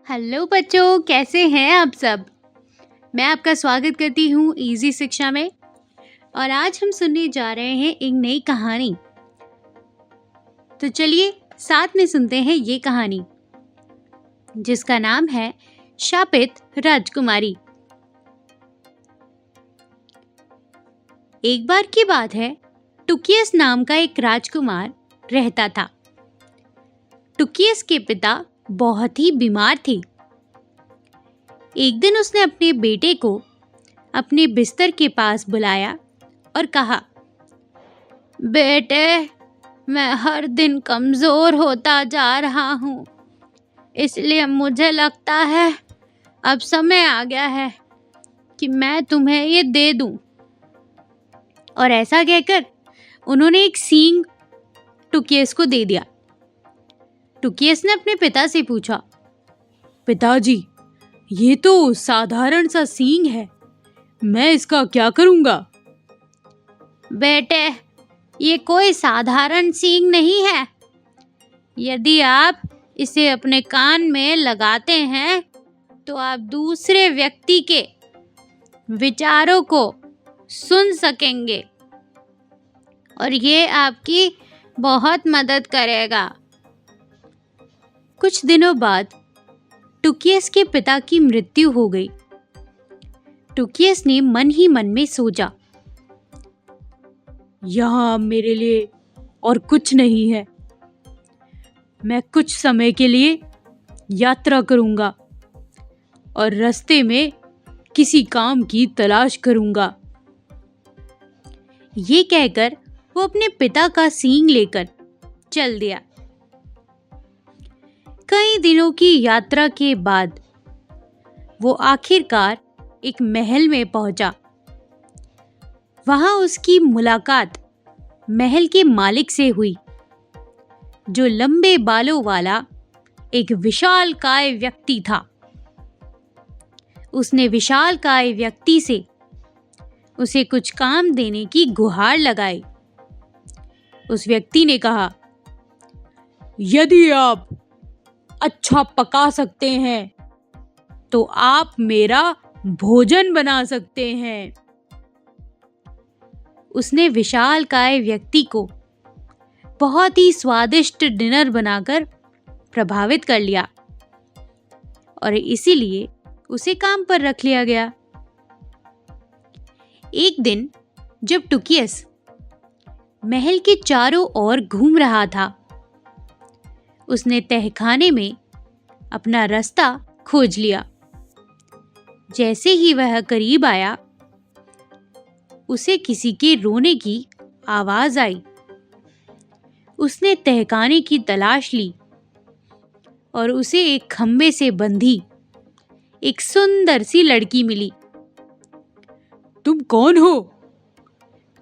Hello बच्चों, कैसे हैं आप सब। मैं आपका स्वागत करती हूँ इजी शिक्षा में। और आज हम सुनने जा रहे हैं एक नई कहानी। तो चलिए साथ में सुनते हैं ये कहानी, जिसका नाम है शापित राजकुमारी। एक बार की बात है, टुकियस नाम का एक राजकुमार रहता था। टुकियस के पिता बहुत ही बीमार थे। एक दिन उसने अपने बेटे को अपने बिस्तर के पास बुलाया और कहा, बेटे, मैं हर दिन कमजोर होता जा रहा हूँ, इसलिए मुझे लगता है अब समय आ गया है कि मैं तुम्हें ये दे दूं। और ऐसा कहकर उन्होंने एक सींग टुकियस को दे दिया। टुकियस ने अपने पिता से पूछा, पिताजी, ये तो साधारण सा सींग है, मैं इसका क्या करूंगा? बेटे, ये कोई साधारण सींग नहीं है। यदि आप इसे अपने कान में लगाते हैं तो आप दूसरे व्यक्ति के विचारों को सुन सकेंगे और ये आपकी बहुत मदद करेगा। कुछ दिनों बाद टुकियस के पिता की मृत्यु हो गई। टुकियस ने मन ही मन में सोचा, यहाँ मेरे लिए और कुछ नहीं है। मैं कुछ समय के लिए यात्रा करूंगा और रास्ते में किसी काम की तलाश करूंगा। ये कहकर वो अपने पिता का सींग लेकर चल दिया। कई दिनों की यात्रा के बाद वो आखिरकार एक महल में पहुंचा। वहां उसकी मुलाकात महल के मालिक से हुई, जो लंबे बालों वाला एक विशालकाय व्यक्ति था। उसने विशालकाय व्यक्ति से उसे कुछ काम देने की गुहार लगाई। उस व्यक्ति ने कहा, यदि आप अच्छा पका सकते हैं तो आप मेरा भोजन बना सकते हैं। उसने विशालकाय व्यक्ति को बहुत ही स्वादिष्ट डिनर बनाकर प्रभावित कर लिया और इसीलिए उसे काम पर रख लिया गया। एक दिन जब टुकियस महल के चारों ओर घूम रहा था, उसने तहखाने में अपना रास्ता खोज लिया। जैसे ही वह करीब आया, उसे किसी के रोने की आवाज आई। उसने तहखाने की तलाश ली और उसे एक खंबे से बंधी एक सुंदर सी लड़की मिली। तुम कौन हो?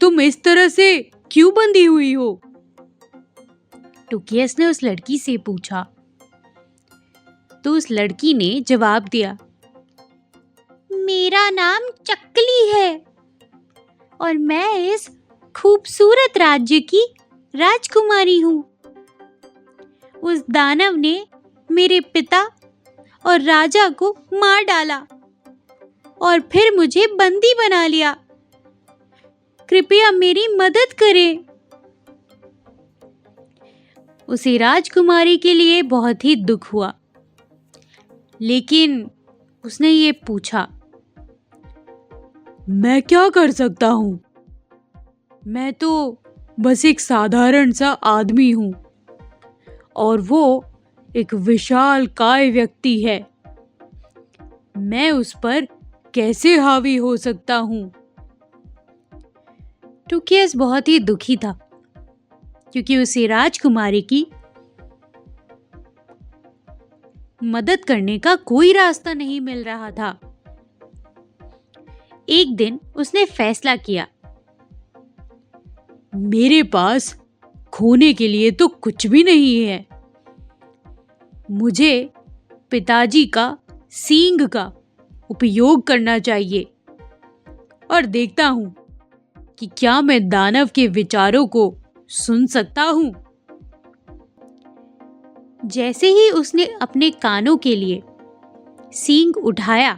तुम इस तरह से क्यों बंधी हुई हो? टुकियस ने उस लड़की से पूछा। तो उस लड़की ने जवाब दिया, मेरा नाम चकली है और मैं इस खूबसूरत राज्य की राजकुमारी हूँ। उस दानव ने मेरे पिता और राजा को मार डाला और फिर मुझे बंदी बना लिया। कृपया मेरी मदद करें। उसे राजकुमारी के लिए बहुत ही दुख हुआ, लेकिन उसने ये पूछा, मैं क्या कर सकता हूँ? मैं तो बस एक साधारण सा आदमी हूँ और वो एक विशालकाय व्यक्ति है। मैं उस पर कैसे हावी हो सकता हूँ? टुकियस बहुत ही दुखी था, क्योंकि उसे राजकुमारी की मदद करने का कोई रास्ता नहीं मिल रहा था। एक दिन उसने फैसला किया, मेरे पास खोने के लिए तो कुछ भी नहीं है। मुझे पिताजी का सींग का उपयोग करना चाहिए और देखता हूं कि क्या मैं दानव के विचारों को सुन सकता हूं। जैसे ही उसने अपने कानों के लिए सींग उठाया।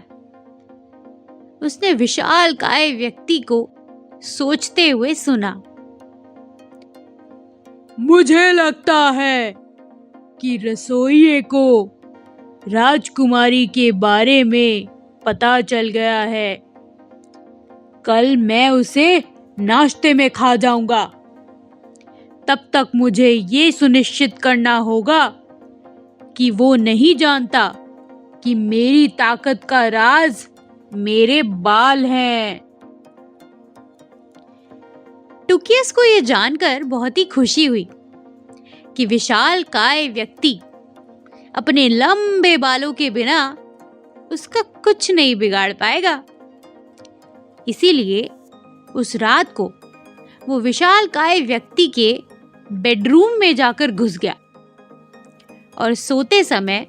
उसने विशालकाय व्यक्ति को सोचते हुए सुना। मुझे लगता है कि रसोइये को राजकुमारी के बारे में पता चल गया है। कल मैं उसे नाश्ते में खा जाऊंगा। तब तक मुझे ये सुनिश्चित करना होगा कि वो नहीं जानता कि मेरी ताकत का राज मेरे बाल हैं। टुकियस को यह जानकर बहुत ही खुशी हुई कि विशालकाय व्यक्ति अपने लंबे बालों के बिना उसका कुछ नहीं बिगाड़ पाएगा। इसीलिए उस रात को वो विशालकाय व्यक्ति के बेडरूम में जाकर घुस गया और सोते समय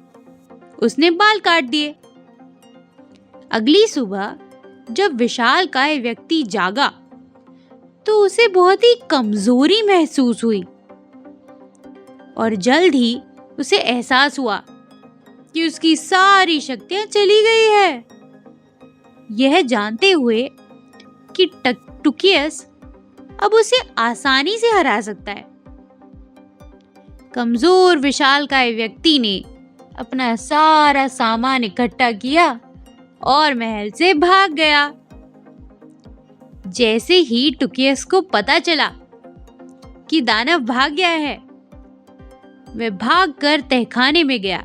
उसने बाल काट दिए। अगली सुबह जब विशालकाय व्यक्ति जागा तो उसे बहुत ही कमजोरी महसूस हुई और जल्द ही उसे एहसास हुआ कि उसकी सारी शक्तियां चली गई है। यह जानते हुए कि टुकियस अब उसे आसानी से हरा सकता है, कमजोर विशालकाय व्यक्ति ने अपना सारा सामान इकट्ठा किया और महल से भाग गया। जैसे ही टुकियस को पता चला कि दानव भाग गया है, वह भागकर तहखाने में गया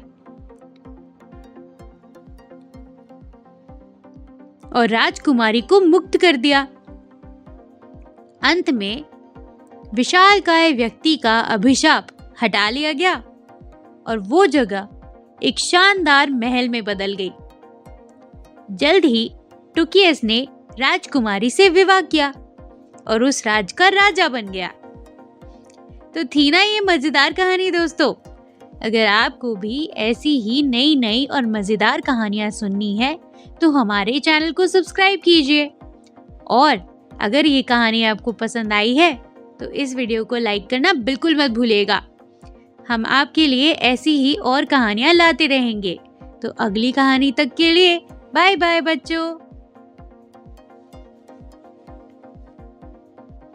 और राजकुमारी को मुक्त कर दिया। अंत में विशालकाय व्यक्ति का अभिशाप हटा लिया गया और वो जगह एक शानदार महल में बदल गई। जल्द ही टुकियस ने राजकुमारी से विवाह किया और उस राज का राजा बन गया। तो थी ना ये मजेदार कहानी दोस्तों। अगर आपको भी ऐसी ही नई नई और मजेदार कहानियां सुननी है तो हमारे चैनल को सब्सक्राइब कीजिए और अगर ये कहानी आपको पसंद आई है तो इस वीडियो को लाइक करना बिल्कुल मत भूलिएगा। हम आपके लिए ऐसी ही और कहानियां लाते रहेंगे। तो अगली कहानी तक के लिए बाय बाय बच्चों।